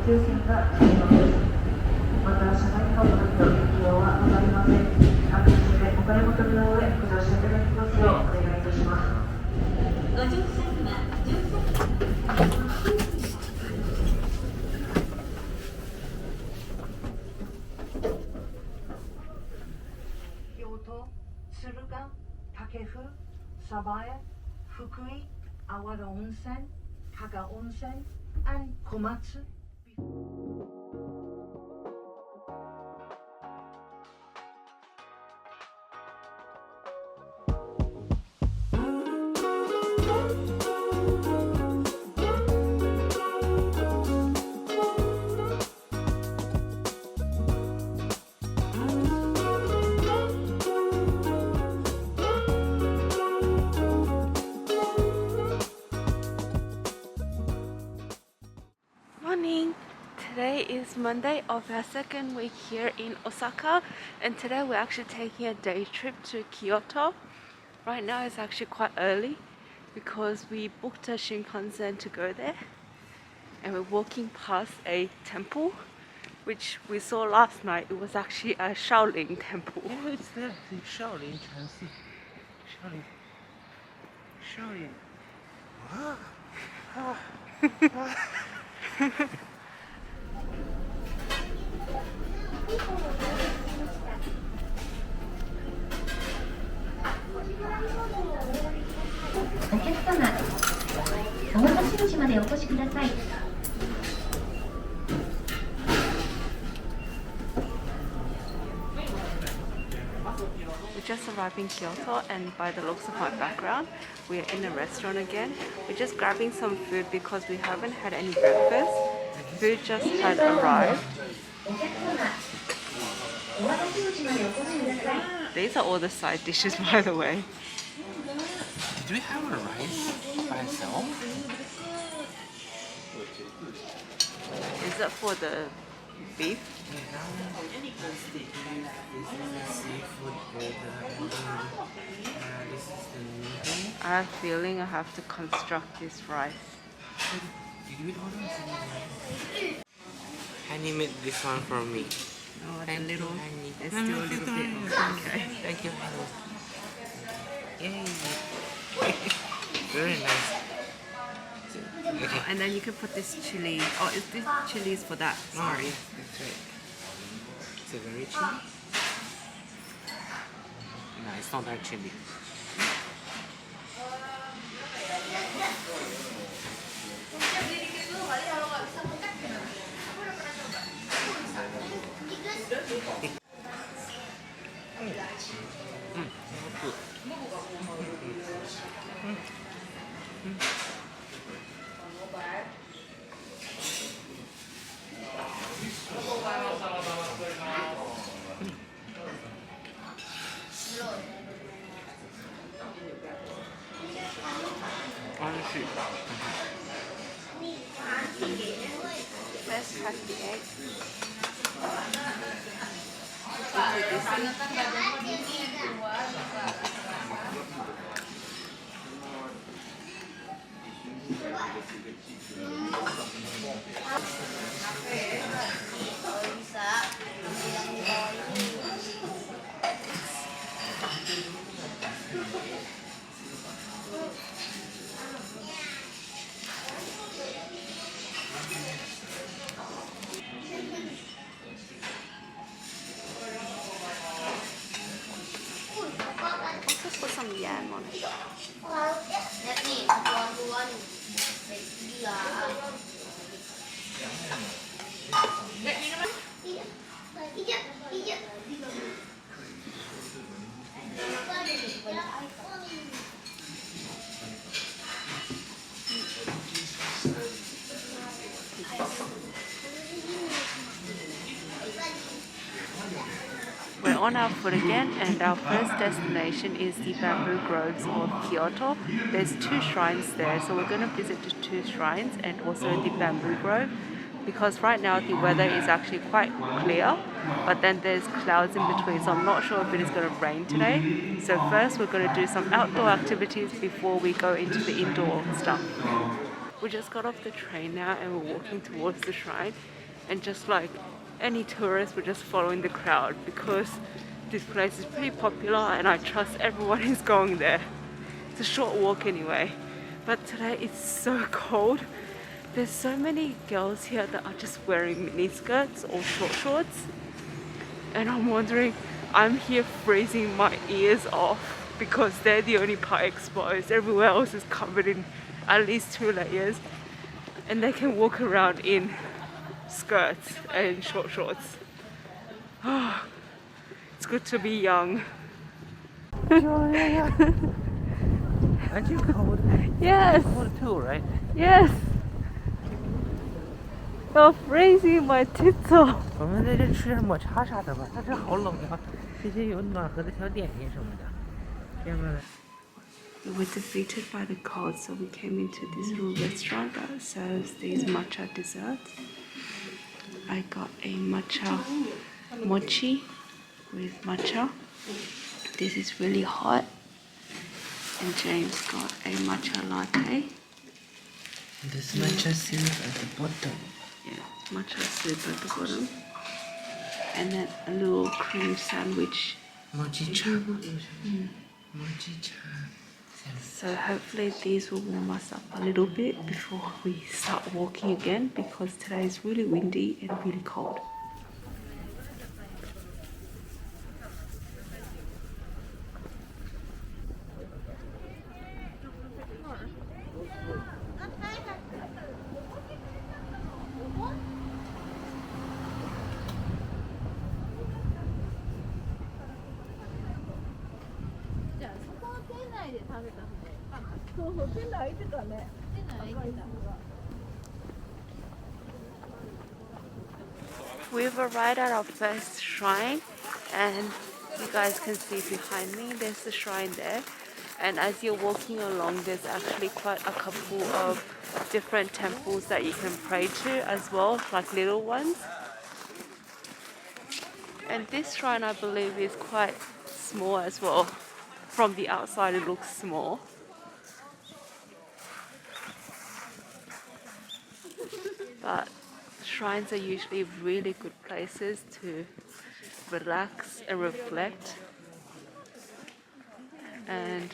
急線が必要です。また、車内販売と適用はございません。安全でお買い求めの上、ご乗車いただきますようお願いいたします。ご乗車にはKyoto, Tsuruga, Takefu, Sabae, Fukui, Awara Onsen, Kaga Onsen, and Komatsu. Morning! Today is Monday of our second week here in Osaka, and today we're actually taking a day trip to Kyoto. Right now it's actually quite early because we booked a Shinkansen to go there, and we're walking past a temple which we saw last night. It was actually a Shaolin temple. Oh, it's there. The Shaolin Transi. Shaolin. Shaolin. Ah. Ah. Ah. お客様、大橋口までお越しください。We just arrived in Kyoto, and by the looks of my background, we are in a restaurant again. We're just grabbing some food because we haven't had any breakfast. Food just had arrived. These are all the side dishes, by the way. Did we have a rice by itself? Is that for the beef? This is the seafood burger. This is the noodle. I have a feeling I have to construct this rice. Did we order something? Honey made this one for me. Oh, it's a little, Honey. it's still a little bit. Okay. Thank you, Honey. Yay. Very nice. Okay. And then you can put this chili. Oh, is this chili is for that? Oh, Sorry. yes, that's right. It's a very chili. No, it's not that chili. Let's crack the egg. Just put some yam on it. We're on our foot again, and our first destination is the bamboo groves of Kyoto. There's 2 shrines there, so we're going to visit the 2 shrines and also the bamboo grove, because right now the weather is actually quite clear, but then there's clouds in between, so I'm not sure if it is going to rain today. So first we're going to do some outdoor activities before we go into the indoor stuff. We just got off the train now and we're walking towards the shrine, and just like any tourists, we're just following the crowd because this place is pretty popular and I trust everyone is going there. It's a short walk anyway, but today it's so cold. There's so many girls here that are just wearing mini skirts or short shorts, and I'm wondering, I'm here freezing my ears off because they're the only part exposed. Everywhere else is covered in at least 2 layers, and they can walk around in skirts and short shorts. It's good to be young. Julia, aren't you cold? Yes, You're cold too, right? yes. You're freezing my tits off. 我们在这吃点抹茶啥的吧，但是好冷呀。这些有暖和的小点心什么的。要不然 We were defeated by the cold, so we came into this little restaurant that serves these matcha desserts. I got a matcha mochi with matcha. This is really hot. And James got a matcha latte. This matcha syrup at the bottom. Yeah, matcha soup at the bottom. And then a little cream sandwich. Mochi-cha. Mochi-cha. So hopefully these will warm us up a little bit before we start walking again, because today is really windy and really cold. We've arrived at our first shrine, and you guys can see behind me there's the shrine there, and as you're walking along there's actually quite a couple of different temples that you can pray to as well, like little ones. And this shrine, I believe, is quite small as well. From the outside it looks small. But shrines are usually really good places to relax and reflect, and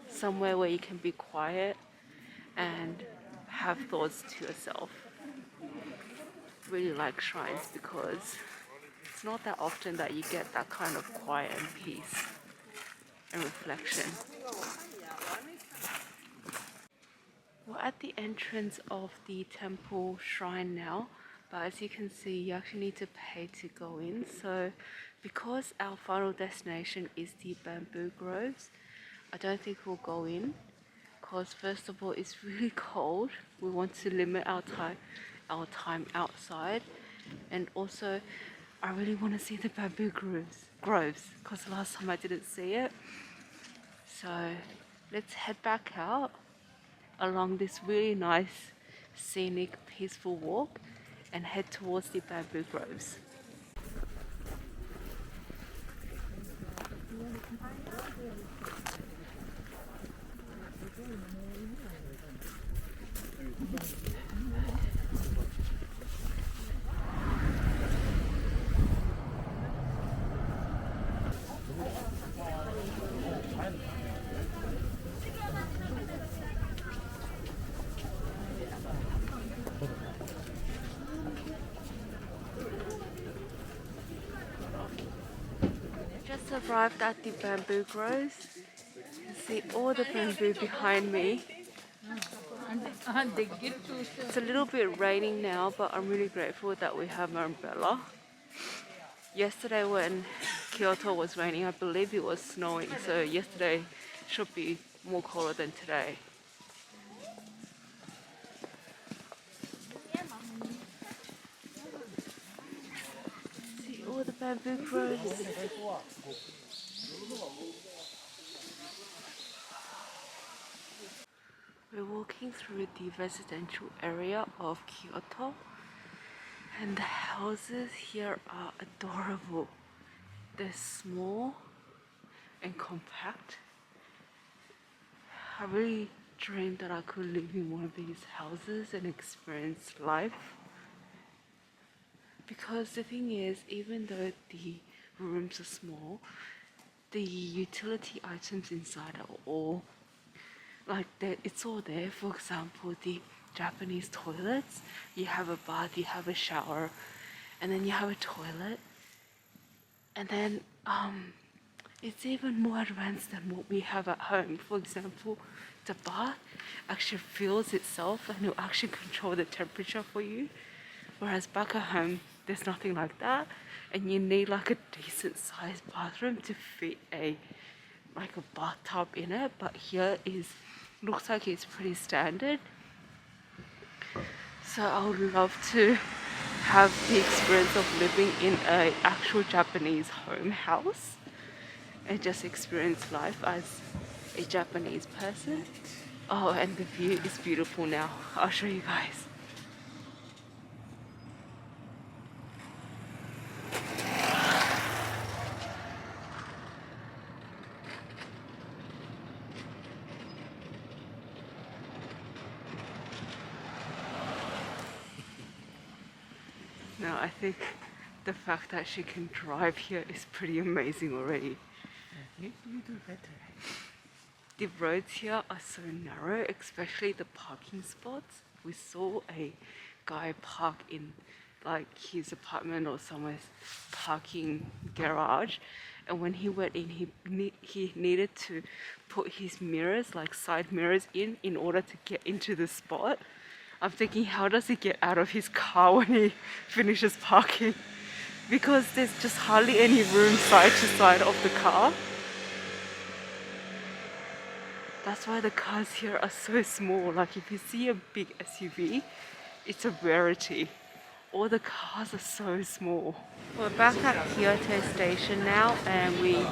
somewhere where you can be quiet and have thoughts to yourself. Really like shrines because it's not that often that you get that kind of quiet and peace and reflection. We're at the entrance of the temple shrine now, but as you can see, you actually need to pay to go in. So because our final destination is the bamboo groves, I don't think we'll go in, because first of all it's really cold. We want to limit our time outside, and also I really want to see the bamboo groves because last time I didn't see it. So let's head back out along this really nice, scenic, peaceful walk and head towards the bamboo groves. Just arrived at the bamboo groves. You can see all the bamboo behind me. It's a little bit raining now, but I'm really grateful that we have an umbrella. Yesterday when Kyoto was raining, I believe it was snowing, so yesterday should be more colder than today. See all the bamboo groves. We're walking through the residential area of Kyoto, and the houses here are adorable. They're small and compact. I really dreamed that I could live in one of these houses and experience life. Because the thing is, even though the rooms are small, the utility items inside are all like it's all there. For example, the Japanese toilets, you have a bath, you have a shower, and then you have a toilet, and then it's even more advanced than what we have at home. For example, the bath actually fills itself and it will actually control the temperature for you, whereas back at home there's nothing like that, and you need like a decent sized bathroom to fit a bathtub in it. But here is looks like it's pretty standard. So I would love to have the experience of living in an actual Japanese home house and just experience life as a Japanese person. Oh, and the view is beautiful now. I'll show you guys. Now I think the fact that she can drive here is pretty amazing already. You do better. The roads here are so narrow, especially the parking spots. We saw a guy park in like his apartment or somewhere's parking garage, and when he went in, he needed to put his mirrors, like side mirrors, in order to get into the spot. I'm thinking, how does he get out of his car when he finishes parking? Because there's just hardly any room side to side of the car. That's why the cars here are so small. Like if you see a big SUV, it's a rarity. All the cars are so small. We're back at Kyoto station now, and we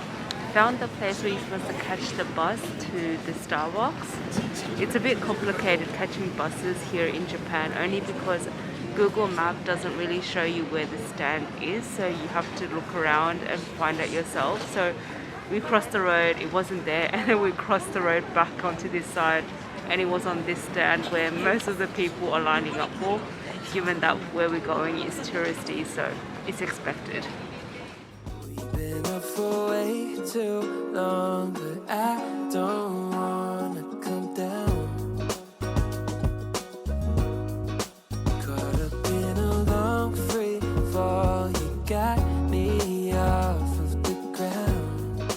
found the place where you're supposed to catch the bus to the Starbucks. It's a bit complicated catching buses here in Japan, only because Google Map doesn't really show you where the stand is, so you have to look around and find it yourself. So we crossed the road, it wasn't there, and then we crossed the road back onto this side, and it was on this stand where most of the people are lining up for, given that where we're going is touristy, so it's expected. We've been up for way too long, but I don't wanna come down. Caught up in a long free fall, you got me off of the ground.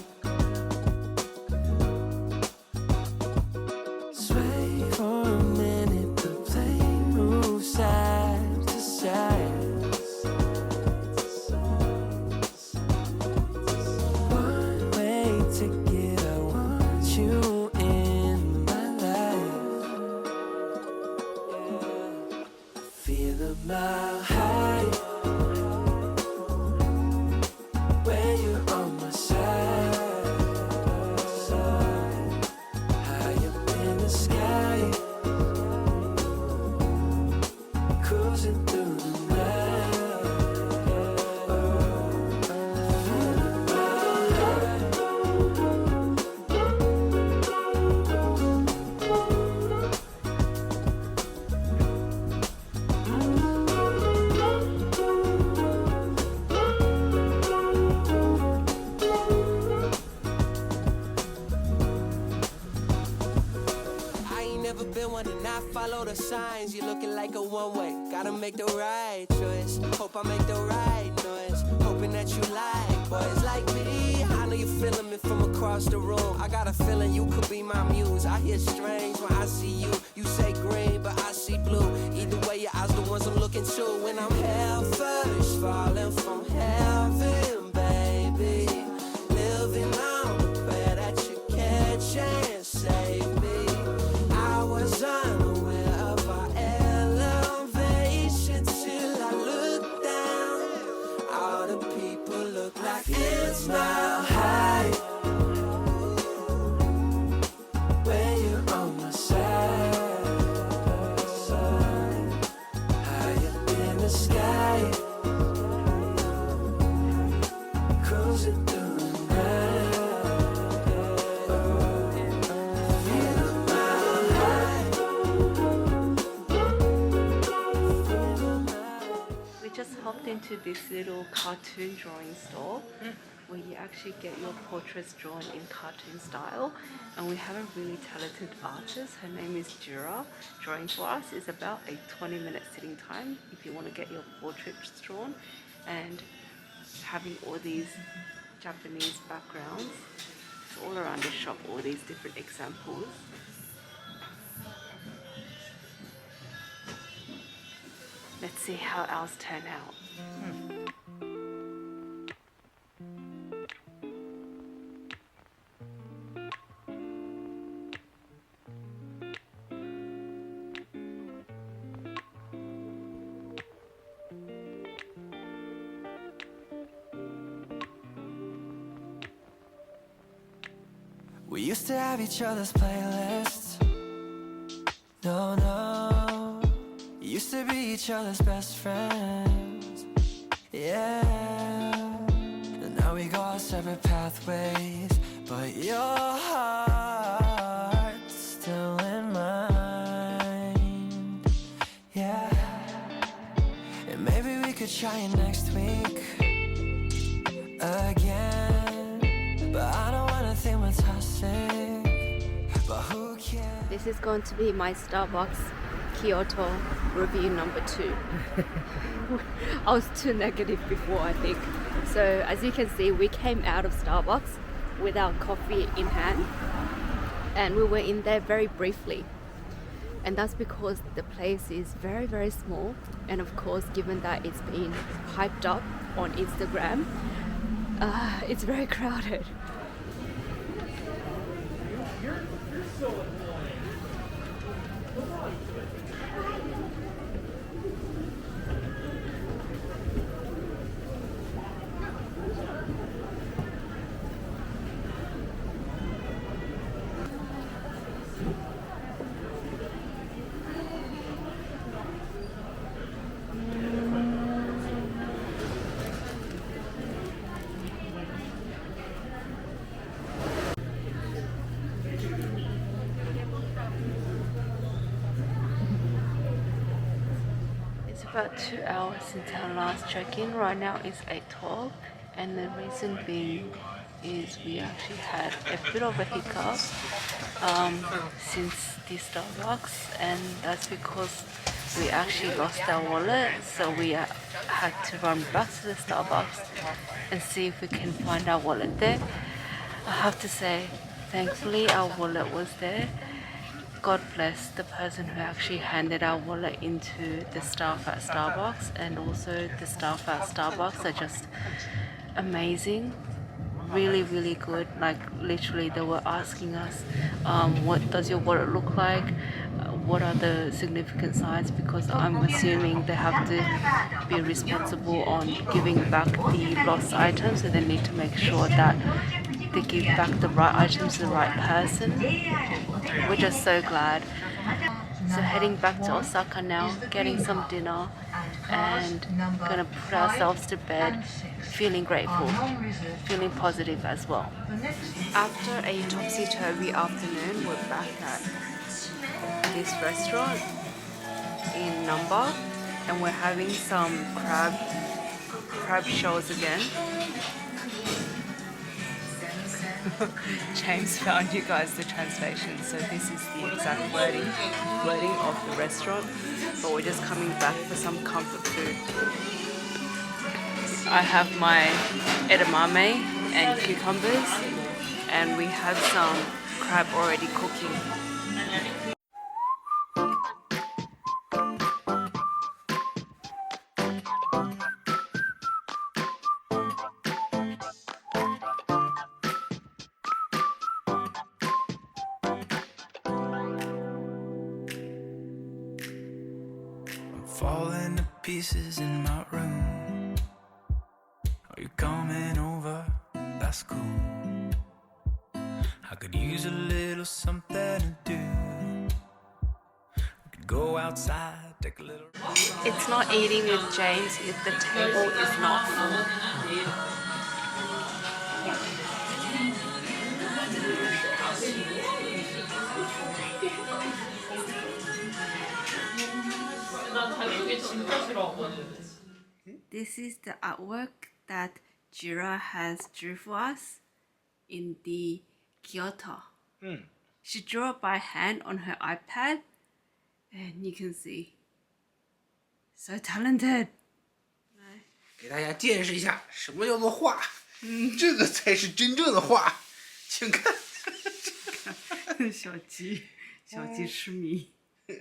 Sway for a minute, the plane moves side to side. One way ticket, I want you in my life. I feel a mile high when you're on my side. High up in the sky, cruising through the night. I feel a mile high. I ain't never been one to not follow the signs. You're looking like a one-way. Gotta make the right choice. Hope I make the right noise. Hoping that you like boys like me. I know you're feeling me from across the room. I got a feeling you could be my muse. I hear strange when I see you. You say green, but I see blue. Either way, your eyes the ones I'm looking to. When I'm hell first, falling from heaven, baby. Living on the prayer that you catch and save me. I was unaware of our elevation till I looked down. All the people look like it's mile high when you're on my side. High up in the sky, cruising through the night. Feel a mile high. just hopped into this little cartoon drawing store where you actually get your portraits drawn in cartoon style, and we have a really talented artist. Her name is Jura. Drawing for us is about a 20-minute sitting time if you want to get your portraits drawn, and having all these Japanese backgrounds. It's all around the shop, all these different examples. Let's see how ours turn out. We used to have each other's playlists. No, no. Used to be each other's best friends. Yeah. And now we go our separate pathways, but your heart's still in mine. Yeah. And maybe we could try it next week again, but I don't wanna think we're toxic. But who cares? This is going to be my Starbucks Kyoto review number 2. I was too negative before, I think. So as you can see, we came out of Starbucks with our coffee in hand, and we were in there very briefly. And that's because the place is very, very small, and of course, given that it's been hyped up on Instagram, it's very crowded. About 2 hours since our last check-in. Right now it's 8:12, and the reason being is we actually had a bit of a hiccup since the Starbucks, and that's because we actually lost our wallet, so we had to run back to the Starbucks and see if we can find our wallet there. I have to say, thankfully our wallet was there. God bless the person who actually handed our wallet into the staff at Starbucks, and also the staff at Starbucks are just amazing, really, really good. Like literally they were asking us, what does your wallet look like? What are the significant signs? Because I'm assuming they have to be responsible on giving back the lost items, so they need to make sure that they give back the right items to the right person. We're just so glad. So heading back to Osaka now, getting some dinner, and gonna put ourselves to bed, feeling grateful, feeling positive as well. After a topsy-turvy afternoon, we're back at this restaurant in Namba, and we're having some crab shows again. James found you guys the translation, so this is the exact wording of the restaurant, but we're just coming back for some comfort food. I have my edamame and cucumbers, and we have some crab already cooking. Falling to pieces in my room. Are you coming over? That's cool. I could use a little something to do. We could go outside, take a little. It's not eating with James if the table is not full. This is the artwork that Jira has drew for us in the Kyoto. She drew it by hand on her iPad, and you can see, so talented. 给大家见识一下什么叫做画，这个才是真正的画，请看。小鸡，小鸡吃米。